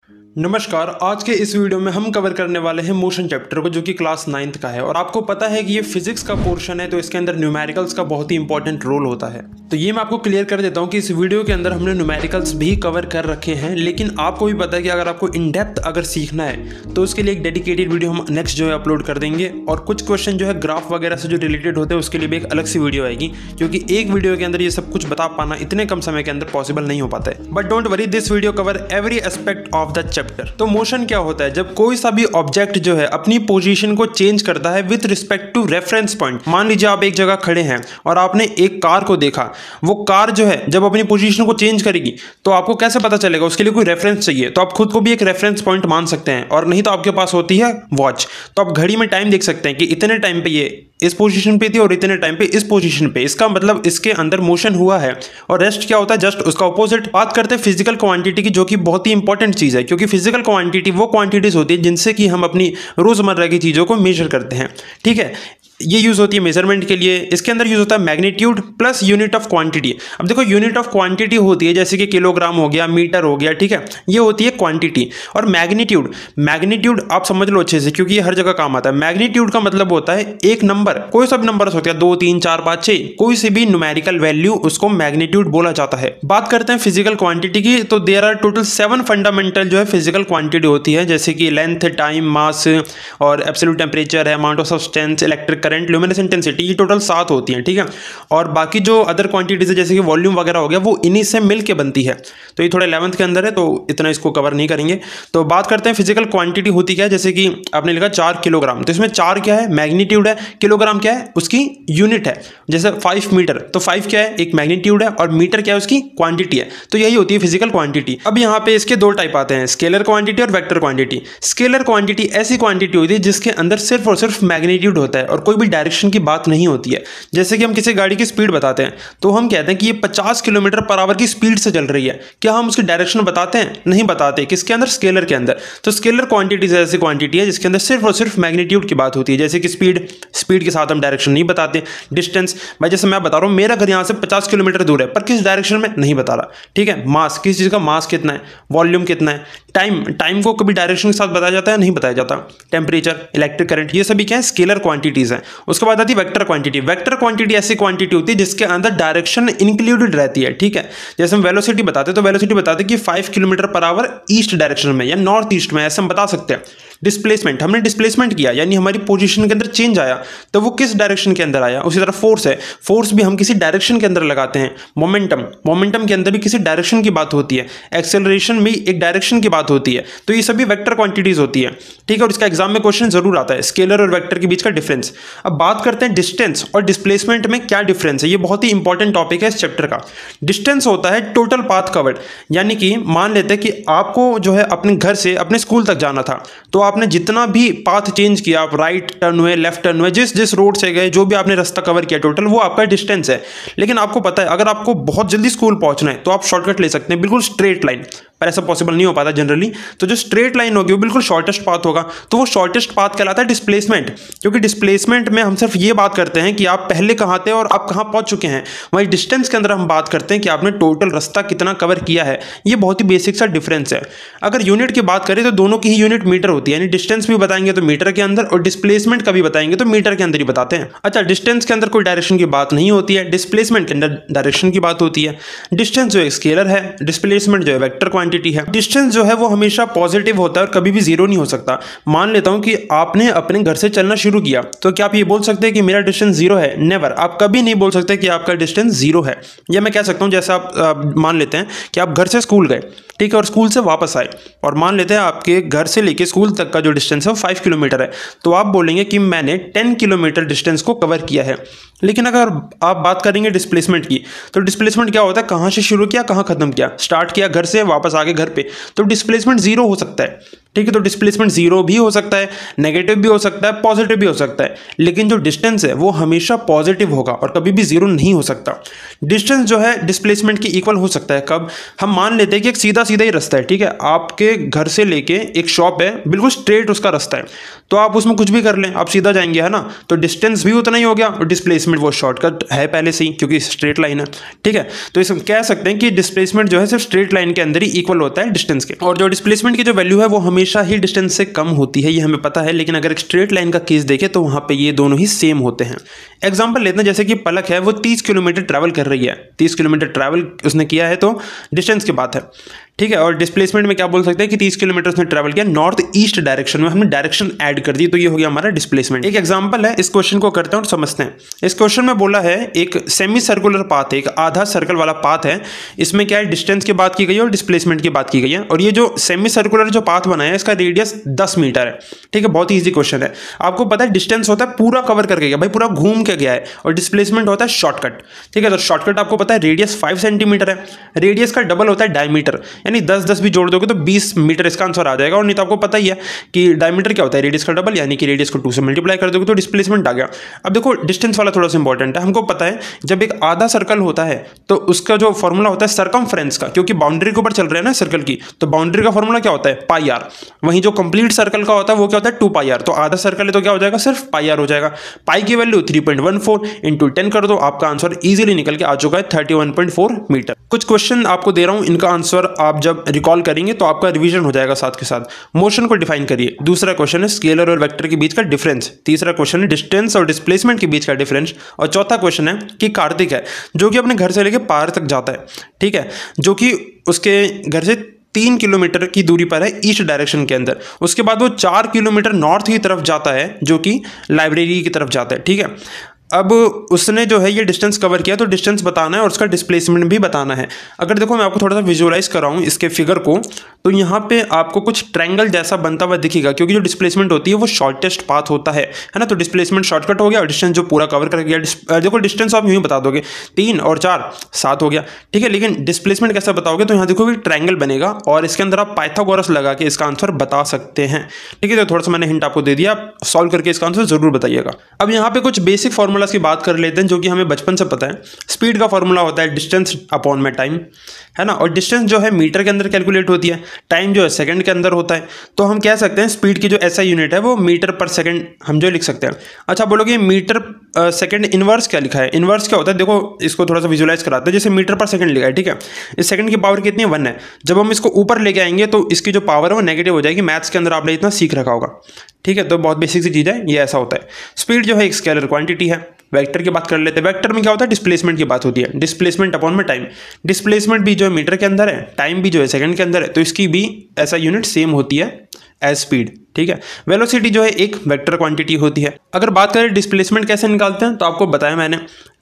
नमस्कार। आज के इस वीडियो में हम कवर करने वाले हैं मोशन चैप्टर को, जो कि क्लास 9th का है। और आपको पता है कि ये फिजिक्स का पोर्शन है, तो इसके अंदर न्यूमेरिकल्स का बहुत ही इंपॉर्टेंट रोल होता है। तो ये मैं आपको क्लियर कर देता हूँ कि इस वीडियो के अंदर हमने न्यूमेरिकल्स भी कवर कर रखे हैं, लेकिन आपको भी पता है कि अगर आपको इन डेप्थ अगर सीखना है तो उसके लिए एक डेडिकेटेड वीडियो हम नेक्स्ट जो है अपलोड कर देंगे। और कुछ क्वेश्चन जो है ग्राफ वगैरह से जो रिलेटेड होते हैं उसके लिए भी एक अलग सी वीडियो आएगी, क्योंकि एक वीडियो के अंदर ये सब कुछ बता पाना इतने कम समय के अंदर पॉसिबल नहीं हो पाता है। But don't worry, this video cover every aspect of the chapter. तो मोशन क्या होता है? जब कोई सा भी ऑब्जेक्ट जो है अपनी पोजीशन को चेंज करता है with respect to reference point. मान लीजिए आप एक जगह खड़े हैं और आपने एक कार को देखा, वो कार जो है जब अपनी पोजीशन को चेंज करेगी तो आपको कैसे पता चलेगा? उसके लिए कोई रेफरेंस चाहिए, तो आप खुद को भी एक रेफरेंस पॉइंट मान सकते हैं। और नहीं तो आपके पास होती है वॉच, तो आप घड़ी में टाइम देख सकते हैं कि इतने टाइम पे ये इस पोजीशन पे थी और इतने टाइम पे इस पोजीशन पे। इसका मतलब इसके अंदर मोशन हुआ है। और रेस्ट क्या होता है? जस्ट उसका ऑपोजिट। बात करते हैं फिजिकल क्वांटिटी की, जो कि बहुत ही इंपॉर्टेंट चीज है, क्योंकि फिजिकल क्वांटिटी वो क्वांटिटीज होती है जिनसे कि हम अपनी रोजमर्रा की चीजों को मेजर करते हैं। ठीक है, ये यूज होती है मेजरमेंट के लिए। इसके अंदर यूज होता है magnitude plus unit of quantity. अब देखो, यूनिट ऑफ क्वांटिटी होती है जैसे कि किलोग्राम हो गया, मीटर हो गया, ठीक है, ये होती है क्वांटिटी। और मैग्नीट्यूड आप समझ लो अच्छे से, क्योंकि ये हर जगह काम आता है। मैग्नीट्यूड का मतलब होता है एक नंबर, कोई सा भी नंबर होता है, 2 3 4 5 6, कोई सी भी न्यूमेरिकल वैल्यू, उसको मैग्नीट्यूड बोला जाता है। बात करते हैं फिजिकल क्वांटिटी की, तो देयर आर टोटल 7 फंडामेंटल जो है फिजिकल क्वांटिटी होती है, जैसे कि लेंथ, टाइम, मास और एब्सोल्यूट टेम्परेचर है, amount of substance, electric current, luminous intensity. ये टोटल 7 होती हैं, ठीक है। और बाकी जो अदर क्वांटिटीज है जैसे कि वॉल्यूम वगैरह हो गया, वो इन्हीं से मिलके बनती है। तो ये थोड़ा 11th के अंदर है, तो इतना इसको कवर नहीं करेंगे। तो बात करते हैं फिजिकल क्वांटिटी होती क्या है। जैसे कि आपने लिखा 4 किलोग्राम, तो इसमें 4 क्या है? मैग्नीट्यूड है। किलोग्राम क्या है? उसकी यूनिट है। जैसे 5 मीटर, तो 5 क्या है? एक मैग्नीट्यूड है, और मीटर क्या है? उसकी क्वांटिटी है। तो यही होती है फिजिकल क्वांटिटी। अब यहाँ पे इसके 2 टाइप आते हैं, स्केलर क्वांटिटी और वेक्टर क्वांटिटी। स्केलर क्वांटिटी ऐसी क्वांटिटी होती है जिसके अंदर सिर्फ और सिर्फ मैग्नीट्यूड होता है और कोई भी डायरेक्शन की बात नहीं होती है। जैसे कि हम किसी गाड़ी की स्पीड बताते हैं, तो हम कहते हैं कि ये 50 किलोमीटर पर आवर की स्पीड से चल रही है। क्या हम उसकी डायरेक्शन बताते हैं? नहीं बताते। किसके अंदर? स्केलर के अंदर। तो स्केलर क्वांटिटीज ऐसी क्वांटिटी है जिसके अंदर सिर्फ और सिर्फ मैग्नीट्यूड की बात होती है। जैसे कि स्पीड के साथ हम डायरेक्शन नहीं बताते। डिस्टेंस, भाई जैसे मैं बता रहा हूँ मेरा घर यहाँ से 50 किलोमीटर दूर है, पर किस डायरेक्शन में नहीं बता रहा, ठीक है। मास, किस चीज़ का मास कितना है, वॉल्यूम कितना है। टाइम को कभी डायरेक्शन के साथ बताया जाता है? नहीं बताया जाता। टेम्परेचर, इलेक्ट्रिक करंट, ये सभी क्या है? स्केलर क्वांटिटीज है। उसके बाद आती है वेक्टर क्वांटिटी। वेक्टर क्वांटिटी ऐसी क्वांटिटी होती है जिसके अंदर डायरेक्शन इंक्लूडेड रहती है, ठीक है। जैसे हम वेलोसिटी बताते हैं, तो वेलोसिटी बताते हैं कि 5 kilometre per hour east direction में या नॉर्थ ईस्ट में, ऐसे हम बता सकते हैं। डिस्प्लेसमेंट, हमने डिस्प्लेसमेट किया यानी हमारी पोजीशन के अंदर चेंज आया, तो वो किस डायरेक्शन के अंदर आया। उसी तरह फोर्स है, फोर्स भी हम किसी डायरेक्शन के अंदर लगाते हैं। मोमेंटम के अंदर भी किसी डायरेक्शन की बात होती है। एक्सेलरेशन में एक डायरेक्शन की बात होती है। तो ये सभी वेक्टर क्वांटिटीज होती है, ठीक है। और इसका एग्जाम में क्वेश्चन जरूर आता है, स्केलर और वेक्टर के बीच का डिफरेंस। अब बात करते हैं डिस्टेंस और डिस्प्लेसमेंट में क्या डिफरेंस है। ये बहुत ही इंपॉर्टेंट टॉपिक है इस चैप्टर का। डिस्टेंस होता है टोटल पाथ कवर्ड, यानी कि मान लेते हैं कि आपको जो है अपने घर से अपने स्कूल तक जाना था, तो आपने जितना भी पाथ चेंज किया, आप राइट टर्न हुए, लेफ्ट टर्न हुए, जिस रोड से गए, जो भी आपने रास्ता कवर किया टोटल, वो आपका डिस्टेंस है। लेकिन आपको पता है अगर आपको बहुत जल्दी स्कूल पहुंचना है तो आप शॉर्टकट ले सकते हैं, बिल्कुल स्ट्रेट लाइन, पर ऐसा पॉसिबल नहीं हो पाता जनरली। तो जो स्ट्रेट लाइन होगी वो बिल्कुल शॉर्टेस्ट पाथ होगा, तो वो शॉर्टेस्ट पाथ कहलाता है डिस्प्लेसमेंट। क्योंकि डिस्प्लेसमेंट में हम सिर्फ ये बात करते हैं कि आप पहले कहाँ थे और आप कहाँ पहुंच चुके हैं। वहीं डिस्टेंस के अंदर हम बात करते हैं कि आपने टोटल रास्ता कितना कवर किया है। ये बहुत ही बेसिक सा डिफरेंस है। अगर यूनिट की बात करें तो दोनों की ही यूनिट मीटर होती है, यानी डिस्टेंस भी बताएंगे तो मीटर के अंदर, और डिस्प्लेसमेंट का भी बताएंगे तो मीटर के अंदर ही बताते हैं। अच्छा, डिस्टेंस के अंदर कोई डायरेक्शन की बात नहीं होती है, डिस्प्लेसमेंट के अंदर डायरेक्शन की बात होती है। डिस्टेंस जो है स्केलर है, डिस्प्लेसमेंट जो है वेक्टर क्वांटिटी है। डिस्टेंस जो है वो हमेशा पॉजिटिव होता है और कभी भी जीरो नहीं हो सकता। मान लेता हूं कि आपने अपने घर से चलना शुरू किया, तो क्या आप ये बोल सकते हैं कि मेरा डिस्टेंस जीरो है? नेवर। आप कभी नहीं बोल सकते कि आपका डिस्टेंस जीरो है। या मैं कह सकता हूं, जैसे आप मान लेते हैं कि आप घर से स्कूल गए, ठीक है, और स्कूल से वापस आए, और मान लेते हैं आपके घर से लेके स्कूल तक का जो डिस्टेंस है वो 5 किलोमीटर है, तो आप बोलेंगे कि मैंने 10 किलोमीटर डिस्टेंस को कवर किया है। लेकिन अगर आप बात करेंगे डिस्प्लेसमेंट की, तो डिस्प्लेसमेंट क्या होता है? कहाँ से शुरू किया, कहाँ खत्म किया। स्टार्ट किया घर से, वापस आ गए घर पे, तो डिस्प्लेसमेंट जीरो हो सकता है। ठीक है। तो डिस्प्लेसमेंट जीरो भी हो सकता है, नेगेटिव भी हो सकता है, पॉजिटिव भी हो सकता है, लेकिन जो डिस्टेंस है वो हमेशा पॉजिटिव होगा और कभी भी जीरो नहीं हो सकता। डिस्टेंस जो है डिस्प्लेसमेंट के इक्वल हो सकता है कब, हम मान लेते हैं कि एक सीधा सीधा ही रास्ता है, ठीक है, आपके घर से लेके एक शॉप है, बिल्कुल स्ट्रेट उसका रास्ता है, तो आप उसमें कुछ भी कर लें, आप सीधा जाएंगे, है ना, तो डिस्टेंस भी उतना ही हो गया और डिस्प्लेसमेंट वो शॉर्टकट है पहले से ही क्योंकि स्ट्रेट लाइन है, ठीक है। तो इसे कह सकते हैं कि डिस्प्लेसमेंट जो है सिर्फ स्ट्रेट लाइन के अंदर ही इक्वल होता है डिस्टेंस के, और जो डिस्प्लेसमेंट की जो वैल्यू है वो हमेशा ही डिस्टेंस से कम होती है, ये हमें पता है। लेकिन अगर एक स्ट्रेट लाइन का केस देखें तो वहां पे ये दोनों ही सेम होते हैं। एग्जांपल लेते हैं, जैसे कि पलक है वो 30 किलोमीटर ट्रैवल कर रही है, 30 किलोमीटर ट्रैवल उसने किया है, तो डिस्टेंस की बात है, ठीक है। और डिस्प्लेसमेंट में क्या बोल सकते हैं कि 30 किलोमीटर उसने ट्रैवल किया नॉर्थ ईस्ट डायरेक्शन में, हमने डायरेक्शन ऐड कर दी, तो ये हो गया हमारा डिस्प्लेसमेंट। एक एग्जांपल है, इस क्वेश्चन को करते हैं और समझते हैं। इस क्वेश्चन में बोला है एक सेमी सर्कुलर पाथ है, एक आधा सर्कल वाला पाथ है, इसमें क्या है डिस्टेंस की बात की गई है और डिस्प्लेसमेंट की बात की गई है, और ये जो सेमी सर्कुलर जो पाथ बना है इसका रेडियस 10 मीटर है, ठीक है। बहुत ईजी क्वेश्चन है। आपको पता है डिस्टेंस होता है पूरा कवर करके गया, भाई पूरा घूम के गया है, और डिस्प्लेसमेंट होता है शॉर्टकट, ठीक है। तो शॉर्टकट आपको पता है रेडियस 5 सेंटीमीटर है, रेडियस का डबल होता है डायमीटर, यानी 10-10 भी जोड़ दोगे तो 20 मीटर इसका आंसर आ जाएगा। और नहीं तो आपको पता ही है कि डायमीटर क्या होता है, रेडियस का डबल, यानी कि रेडियस को 2 से मल्टीप्लाई कर दोगे तो डिस्प्लेसमेंट आ गया। अब देखो डिस्टेंस वाला थोड़ा सा इंपॉर्टेंट है, हमको पता है जब एक आधा सर्कल होता है तो उसका जो फॉर्मूला होता है सरकमफ्रेंस का, क्योंकि बाउंड्री के ऊपर चल रहे हैं ना सर्कल की, तो बाउंड्री का फॉर्मूला क्या होता है पाई आर, वहीं जो कंप्लीट सर्कल का होता है वो क्या होता है 2 पाई आर। तो आधा सर्कल है तो क्या हो जाएगा सिर्फ पाई आर हो जाएगा। पाई की वैल्यू 3.14 इंटू 10 कर दो, आपका आंसर इजीली निकल के आ चुका है 31.4 मीटर। कुछ क्वेश्चन आपको दे रहा हूं, इनका आंसर आप जब रिकॉल करेंगे तो आपका रिवीजन हो जाएगा साथ के साथ। मोशन को डिफाइन करिए। दूसरा क्वेश्चन है स्केलर और वेक्टर के बीच का डिफरेंस। तीसरा क्वेश्चन है डिस्टेंस और डिस्प्लेसमेंट के बीच का डिफरेंस। और चौथा क्वेश्चन है कि कार्तिक है जो कि अपने घर से लेके पार तक जाता है, ठीक है, जो कि उसके घर से 3 किलोमीटर की दूरी पर है ईस्ट डायरेक्शन के अंदर। उसके बाद वो 4 किलोमीटर नॉर्थ की तरफ जाता है जो कि लाइब्रेरी की तरफ जाता है, ठीक है। अब उसने जो है ये डिस्टेंस कवर किया, तो डिस्टेंस बताना है और उसका डिस्प्लेसमेंट भी बताना है। अगर देखो मैं आपको थोड़ा सा विजुअलाइज कर रहा हूँ इसके फिगर को, तो यहाँ पे आपको कुछ ट्रायंगल जैसा बनता हुआ दिखेगा, क्योंकि जो डिस्प्लेसमेंट होती है वो शॉर्टेस्ट पाथ होता है ना, तो डिस्प्लेसमेंट शॉर्टकट हो गया और डिस्टेंस जो पूरा कवर कर गया। देखो डिस्टेंस आप यूँ ही बता दोगे 3 और 4 7 हो गया, ठीक है। लेकिन डिस्प्लेसमेंट कैसा बताओगे, तो यहाँ देखो भी ट्रायंगल बनेगा और इसके अंदर आप पाइथागोरस लगा के इसका आंसर बता सकते हैं, ठीक है। तो थोड़ा सा मैंने हिंट आपको दे दिया, आप सॉल्व करके इसका आंसर जरूर बताइएगा। अब यहाँ पे कुछ बेसिक फॉर्मूलाज की बात कर लेते हैं जो कि हमें बचपन से पता है। स्पीड का फॉर्मूला होता है डिस्टेंस अपॉन में टाइम, है ना, और डिस्टेंस जो है मीटर के अंदर कैलकुलेट होती है, टाइम जो है सेकंड के अंदर होता है। तो हम कह सकते हैं स्पीड की जो एसआई यूनिट है वो मीटर पर सेकंड हम जो लिख सकते हैं। अच्छा बोलोगे मीटर सेकंड इनवर्स क्या लिखा है, इनवर्स क्या होता है, देखो इसको थोड़ा सा विजुअलाइज कराते हैं। जैसे मीटर पर सेकंड लिखा है, ठीक है, इस सेकंड की पावर कितनी है 1 है। जब हम इसको ऊपर लेके आएंगे तो इसकी जो पावर है वो नेगेटिव हो जाएगी। मैथ्स के अंदर आपने इतना सीख रखा होगा, ठीक है। तो बहुत बेसिक सी चीज़ है, ये ऐसा होता है। स्पीड जो है एक स्केलर क्वांटिटी है। वेक्टर की बात कर लेते हैं। वेक्टर में क्या होता है डिस्प्लेसमेंट की बात होती है, डिस्प्लेसमेंट अपॉन में टाइम। डिस्प्लेसमेंट भी जो है मीटर के अंदर है, टाइम भी जो है सेकंड के अंदर है, तो इसकी भी ऐसा यूनिट सेम होती है एज स्पीड, ठीक है। वेलोसिटी जो है एक वेक्टर क्वांटिटी होती है। अगर बात करें डिस्प्लेसमेंट कैसे निकालते हैं, तो आपको बताया मैंने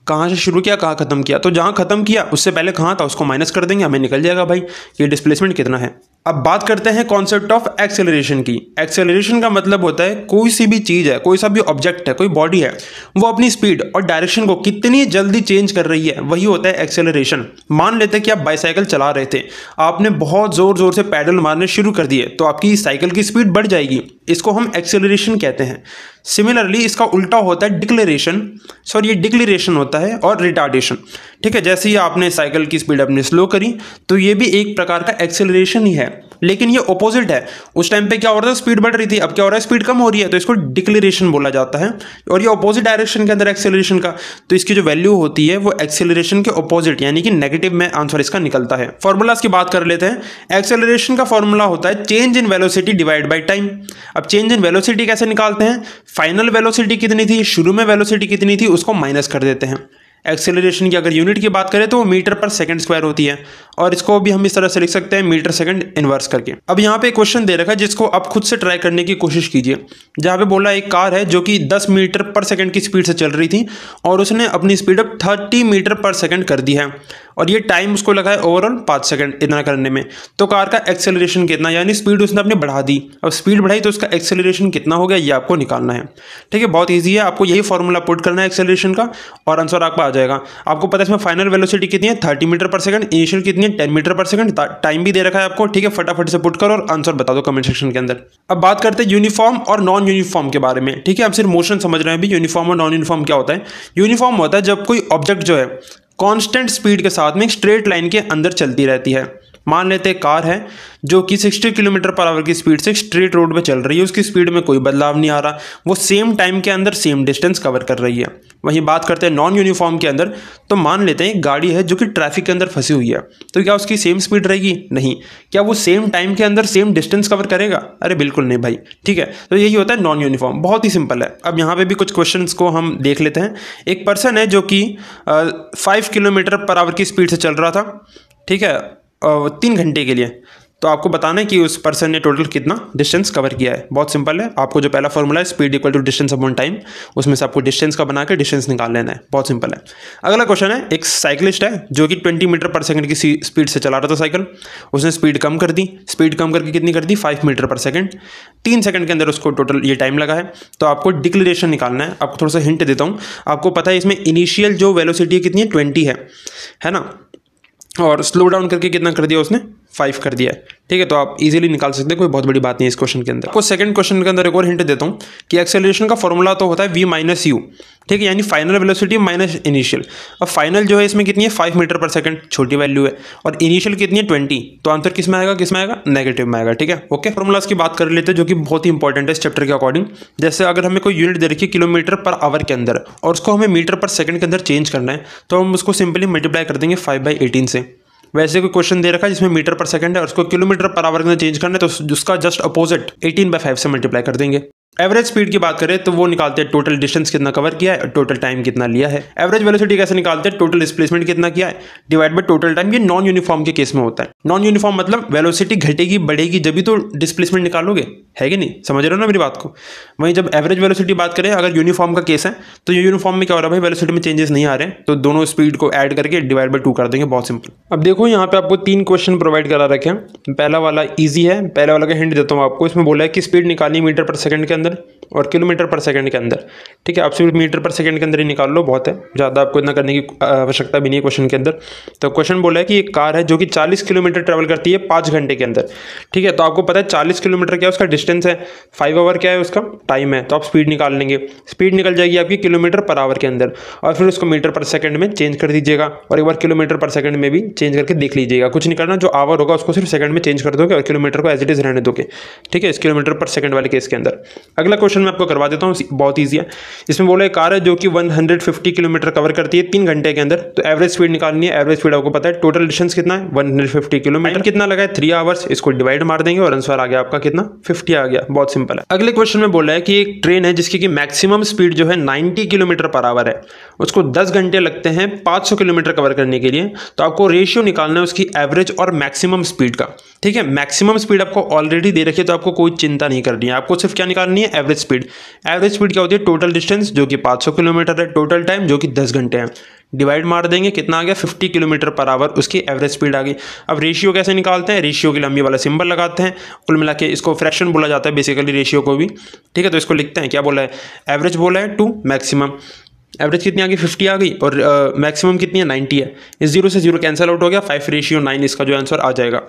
कहाँ से शुरू किया कहाँ खत्म किया। तो जहाँ खत्म किया उससे पहले कहाँ था उसको माइनस कर देंगे, हमें निकल जाएगा भाई ये डिस्प्लेसमेंट कितना है। अब बात करते हैं कॉन्सेप्ट ऑफ एक्सेलरेशन की। एक्सेलरेशन का मतलब होता है कोई सी भी चीज़ है, कोई सा भी ऑब्जेक्ट है, कोई बॉडी है, वो अपनी स्पीड और डायरेक्शन को कितनी जल्दी चेंज कर रही है, वही होता है एक्सेलरेशन। मान लेते हैं कि आप बाईसाइकिल चला रहे थे, आपने बहुत ज़ोर ज़ोर से पैडल मारने शुरू कर दिए, तो आपकी साइकिल की स्पीड बढ़ जाएगी, इसको हम एक्सेलरेशन कहते हैं। सिमिलरली इसका उल्टा होता है डिक्लेरेशन, सॉरी ये डिक्लेरेशन होता है और रिटार्डेशन, ठीक है। जैसे ही आपने साइकिल की स्पीड अपनी स्लो करी तो ये भी एक प्रकार का एक्सेलरेशन ही है, लेकिन ये ऑपोजिट है। उस टाइम पे क्या हो रहा था, स्पीड बढ़ रही थी, अब क्या हो रहा है स्पीड कम हो रही है, तो इसको डिक्लेरेशन बोला जाता है। और ये ऑपोजिट डायरेक्शन के अंदर एक्सेलरेशन का, तो इसकी जो वैल्यू होती है वो एक्सेलरेशन के ऑपोजिट यानी कि नेगेटिव में आंसर इसका निकलता है। फॉर्मूलाज की बात कर लेते हैं। एक्सेलरेशन का फॉर्मूला होता है change in velocity divide by time. अब चेंज इन वेलोसिटी कैसे निकालते हैं, फाइनल वेलोसिटी कितनी थी, शुरू में वेलोसिटी कितनी थी, उसको माइनस कर देते हैं। एक्सेलरेशन की अगर यूनिट की बात करें तो वो मीटर पर सेकंड स्क्वायर होती है, और इसको भी हम इस तरह से लिख सकते हैं मीटर सेकंड इनवर्स करके। अब यहाँ पे एक क्वेश्चन दे रखा है जिसको आप खुद से ट्राई करने की कोशिश कीजिए। जहाँ पे बोला एक कार है जो कि 10 मीटर पर सेकंड की स्पीड से चल रही थी और उसने अपनी स्पीड अब 30 मीटर पर सेकंड कर दी है, और ये टाइम उसको लगा है ओवरऑल 5 सेकंड इतना करने में। तो कार का एक्सेलरेशन कितना, यानी स्पीड उसने अपनी बढ़ा दी, अब स्पीड बढ़ाई तो उसका एक्सेलरेशन कितना हो गया ये आपको निकालना है, ठीक है। बहुत ईजी है, आपको यही फॉर्मूला पुट करना है एक्सेलरेशन का और आंसर आपका आ जाएगा। आपको पता है इसमें फाइनल वेलोसिटी कितनी है 30 मीटर पर सेकंड, इनिशियल कितनी कितनी है 10 मीटर पर सेकंड, टाइम भी दे रखा है आपको, ठीक है। फटाफट से पुट करो और आंसर बता दो कमेंट सेक्शन के अंदर। अब बात करते हैं यूनिफॉर्म और नॉन यूनिफॉर्म के बारे में, ठीक है। आप सिर्फ मोशन समझ रहे हैं अभी, यूनिफॉर्म और नॉन यूनिफॉर्म क्या होता है। यूनिफॉर्म होता है जब कोई ऑब्जेक्ट जो है कांस्टेंट स्पीड के साथ में एक स्ट्रेट लाइन के अंदर चलती रहती है। मान लेते हैं कार है जो कि 60 किलोमीटर पर आवर की स्पीड से स्ट्रेट रोड पे चल रही है, उसकी स्पीड में कोई बदलाव नहीं आ रहा, वो सेम टाइम के अंदर सेम डिस्टेंस कवर कर रही है। वहीं बात करते हैं नॉन यूनिफॉर्म के अंदर, तो मान लेते हैं एक गाड़ी है जो कि ट्रैफिक के अंदर फंसी हुई है, तो क्या उसकी सेम स्पीड रहेगी? नहीं। क्या वो सेम टाइम के अंदर सेम डिस्टेंस कवर करेगा? अरे बिल्कुल नहीं भाई, ठीक है। तो यही होता है नॉन यूनिफॉर्म, बहुत ही सिंपल है। अब यहाँ पे भी कुछ क्वेश्चंस को हम देख लेते हैं। एक पर्सन है जो कि 5 किलोमीटर पर आवर की स्पीड से चल रहा था, ठीक है, 3 घंटे के लिए। तो आपको बताना है कि उस पर्सन ने टोटल कितना डिस्टेंस कवर किया है। बहुत सिंपल है, आपको जो पहला फॉर्मूला है speed equal to distance upon time, उसमें से आपको डिस्टेंस का बना के डिस्टेंस निकाल लेना है। बहुत सिंपल है। अगला क्वेश्चन है, एक साइकिलिस्ट है जो कि 20 मीटर पर सेकंड की स्पीड से चला रहा था साइकिल, उसने स्पीड कम कर दी। स्पीड कम करके कितनी कर दी? 5 मीटर पर सेकंड। 3 सेकंड के अंदर उसको टोटल ये टाइम लगा है। तो आपको डिक्लेरेशन निकालना है। आपको थोड़ा सा हिंट देता हूँ, आपको पता है इसमें इनिशियल जो वेलोसिटी कितनी है 20 है ना, और स्लो डाउन करके कितना कर दिया उसने? 5 कर दिया है, ठीक है। तो आप इजीली निकाल सकते हैं, कोई बहुत बड़ी बात नहीं है इस क्वेश्चन के अंदर। आपको सेकंड क्वेश्चन के अंदर एक और हिंट देता हूं कि एक्सेलरेशन का फॉर्मूला तो होता है v माइनस यू, ठीक है, यानी फाइनल वेलोसिटी माइनस इनिशियल। अब फाइनल जो है इसमें कितनी है? 5 मीटर पर सेकंड, छोटी वैल्यू है, और इनिशियल कितनी है? 20। तो आंसर किस में आएगा? किस में आएगा? नेगेटिव में आएगा, ठीक है। ओके, फॉर्मूलाज की बात कर लेते हैं जो कि बहुत ही इंपॉर्टेंट है इस चैप्टर के अकॉर्डिंग। जैसे अगर हमें कोई यूनिट दे रखी है किलोमीटर पर आवर के अंदर और उसको हमें मीटर पर सेकंड के अंदर चेंज करना है, तो हम उसको सिंपली मल्टीप्लाई कर देंगे 5/18 से। वैसे कोई क्वेश्चन दे रखा है जिसमें मीटर पर सेकंड है और उसको किलोमीटर पर आवर के अंदर चेंज करना है, तो उसका जस्ट अपोजिट 18/5 से मल्टीप्लाई कर देंगे। एवरेज स्पीड की बात करें तो वो निकालते हैं टोटल डिस्टेंस कितना कवर किया है और टोटल टाइम कितना लिया है। एवरेज वेलोसिटी कैसे निकालते हैं? टोटल डिस्प्लेसमेंट कितना किया है डिवाइड बाय टोटल टाइम। ये नॉन यूनिफॉर्म के केस में होता है। नॉन यूनिफॉर्म मतलब वेलोसिटी घटेगी बढ़ेगी जब भी तो डिस्प्लेसमेंट निकालोगे, है कि नहीं? समझ रहे हो ना मेरी बात को? वहीं जब एवरेज वेलोसिटी बात करें, अगर यूनिफॉर्म का केस है, तो ये यूनिफॉर्म में क्या हो रहा है भाई, वेलोसिटी में चेंजेस नहीं आ रहे हैं, तो दोनों स्पीड को ऐड करके डिवाइड बाय 2 कर देंगे। बहुत सिंपल। अब देखो यहाँ पे आपको 3 क्वेश्चन प्रोवाइड करा रखे हैं। पहला वाला ईजी है, पहले वाला का हिंट देता हूँ आपको। इसमें बोला है कि स्पीड निकालनी मीटर पर सेकंड के अंदर और किलोमीटर पर सेकंड के अंदर, ठीक है। आप सिर्फ मीटर पर सेकंड के अंदर ही निकाल लो, बहुत है, ज़्यादा आपको इतना करने की आवश्यकता भी नहीं है क्वेश्चन के अंदर। तो क्वेश्चन बोला है कि एक कार है जो कि 40 किलोमीटर ट्रैवल करती है 5 घंटे के अंदर, ठीक है। तो आपको पता है 40 किलोमीटर क्या है उसका डिस्टेंस है, 5 आवर क्या है उसका टाइम है, तो आप स्पीड निकाल लेंगे। स्पीड निकल जाएगी आपकी किलोमीटर पर आवर के अंदर, और फिर उसको मीटर पर सेकंड में चेंज कर दीजिएगा, और एक बार किलोमीटर पर सेकंड में भी चेंज करके देख लीजिएगा। कुछ नहीं करना, जो आवर होगा उसको सिर्फ सेकंड में चेंज कर दोगे और किलोमीटर को एज इट इज रहने दोगे, ठीक है, इस किलोमीटर पर सेकंड वाले केस के अंदर। अगला क्वेश्चन मैं आपको करवा देता हूँ, बहुत ईजी है। इसमें बोला एक कार है जो कि 150 किलोमीटर कवर करती है 3 घंटे के अंदर, तो एवरेज स्पीड निकालनी है। एवरेज स्पीड आपको पता है, टोटल डिस्टेंस कितना है 150 किलोमीटर, कितना लगा है 3 आवर्स, इसको डिवाइड मार देंगे और आंसर आ गया आपका कितना 50 आ गया। बहुत सिंपल है। अगले क्वेश्चन में बोला है कि एक ट्रेन है जिसकी मैक्सिमम स्पीड जो है 90 किलोमीटर पर आवर है, उसको 10 घंटे लगते हैं 500 किलोमीटर कवर करने के लिए, तो आपको रेशियो निकालना है उसकी एवरेज और मैक्सिमम स्पीड का, ठीक है। मैक्सिमम स्पीड आपको ऑलरेडी दे रखी है, तो आपको कोई चिंता नहीं करनी है, आपको सिर्फ क्या निकालनी है? Average speed. एवरेज स्पीड क्या होती है? टोटल डिस्टेंस जो कि 500 किलोमीटर है, टोटल टाइम जो कि 10 घंटे है, डिवाइड मार देंगे, कितना आ गया 50 किलोमीटर पर आवर, उसकी एवरेज स्पीड आ गई। अब रेशियो कैसे निकालते हैं? रेशियो के लिए हम ये वाला सिंबल लगाते हैं, कुल मिला के इसको फ्रैक्शन बोला जाता है बेसिकली रेशियो को भी, ठीक है। तो इसको लिखते हैं, क्या बोला है? एवरेज बोला है टू मैक्सिमम। एवरेज कितनी आ गई 50 आ गई, और मैक्सिमम कितनी है 90 है। इस 0 से 0 कैंसिल आउट हो गया, 5:9 इसका जो आंसर आ जाएगा।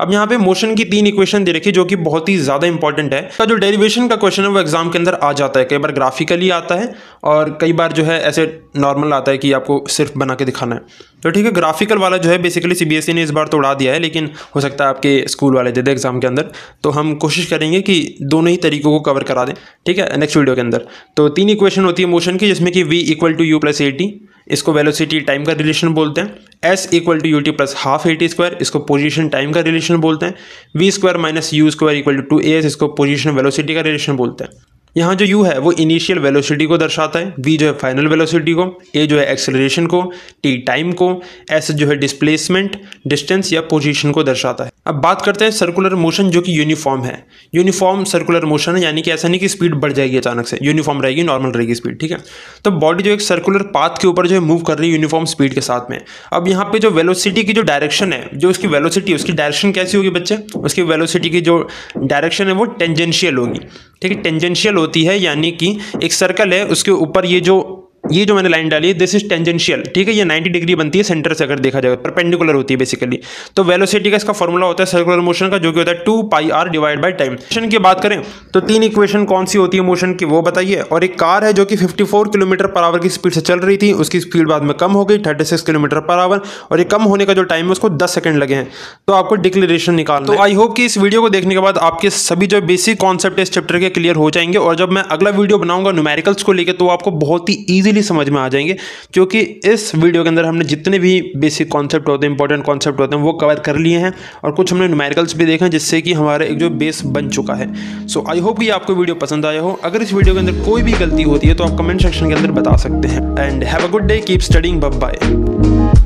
अब यहाँ पे मोशन की 3 इक्वेशन दे रखी जो कि बहुत ही ज़्यादा इंपॉर्टेंट है। तो जो डेरिवेशन का क्वेश्चन है वो एग्जाम के अंदर आ जाता है, कई बार ग्राफिकली आता है और कई बार जो है ऐसे नॉर्मल आता है कि आपको सिर्फ बना के दिखाना है। तो ठीक है, ग्राफिकल वाला जो है बेसिकली CBSE ने इस बार तो उड़ा दिया है, लेकिन हो सकता है आपके स्कूल वाले दे दे एग्जाम के अंदर, तो हम कोशिश करेंगे कि दोनों ही तरीकों को कवर करा दें, ठीक है, नेक्स्ट वीडियो के अंदर। तो 3 इक्वेशन होती है मोशन की, जिसमें कि v = u + at, इसको वेलोसिटी टाइम का रिलेशन बोलते हैं। s = ut + ½ at², इसको पोजीशन टाइम का रिलेशन बोलते हैं। v² - u² = 2as, इसको पोजीशन वेलोसिटी का रिलेशन बोलते हैं। यहाँ जो u है वो इनिशियल वेलोसिटी को दर्शाता है, v जो है फाइनल वेलोसिटी को, a जो है एक्सेलरेशन को, t टाइम को, s जो है डिस्प्लेसमेंट डिस्टेंस या पोजीशन को दर्शाता है। अब बात करते हैं सर्कुलर मोशन जो कि यूनिफॉर्म है। यूनिफॉर्म सर्कुलर मोशन है, यानी कि ऐसा नहीं कि स्पीड बढ़ जाएगी अचानक से, यूनिफॉर्म रहेगी, नॉर्मल रहेगी स्पीड, ठीक है। तो बॉडी जो एक सर्कुलर पाथ के ऊपर जो है मूव कर रही है यूनिफॉर्म स्पीड के साथ में। अब यहाँ पे जो वेलोसिटी की जो डायरेक्शन है, जो उसकी वेलोसिटी, उसकी डायरेक्शन कैसी होगी बच्चे? उसकी वेलोसिटी की जो डायरेक्शन है वो टेंजेंशियल होगी, ठीक है। टेंजेंशियल होती है, यानी कि एक सर्कल है उसके ऊपर ये जो ये जो मैंने लाइन डाली है दिस इज टेंजेंशियल, ठीक है, ये 90 डिग्री बनती है सेंटर से, अगर देखा जाए परपेंडिकुलर होती है बेसिकली। तो वेलोसिटी का इसका फॉर्मूला होता है सर्कुलर मोशन का, जो कि होता है 2πr divide by time. Motion की बात करें तो 3 इक्वेशन कौन सी होती है मोशन की वो बताइए। और एक कार है जो कि 54 किलोमीटर पर आवर की स्पीड से चल रही थी, उसकी स्पीड बाद में कम हो गई 36 किलोमीटर पर आवर, और ये कम होने का जो टाइम है उसको 10 सेकंड लगे हैं। तो आपको डिक्लेरेशन निकालना है। तो आई होप कि इस वीडियो को देखने के बाद आपके सभी जो बेसिक कॉन्सेप्ट इस चैप्टर के क्लियर हो जाएंगे, और जब मैं अगला वीडियो बनाऊंगा न्यूमेरिकल्स को लेकर तो आपको बहुत ही ईजिली समझ में आ जाएंगे, क्योंकि इस वीडियो के अंदर हमने जितने भी बेसिक कॉन्सेप्ट होते हैं, इंपॉर्टेंट कॉन्सेप्ट होते हैं वो कवर कर लिए हैं, और कुछ हमने न्यूमेरिकल्स भी देखे हैं, जिससे कि हमारा एक जो बेस बन चुका है। सो आई होप कि आपको वीडियो पसंद आया हो। अगर इस वीडियो के अंदर कोई भी गलती होती है तो आप कमेंट सेक्शन के अंदर बता सकते हैं। And have a good day, keep studying, bye bye.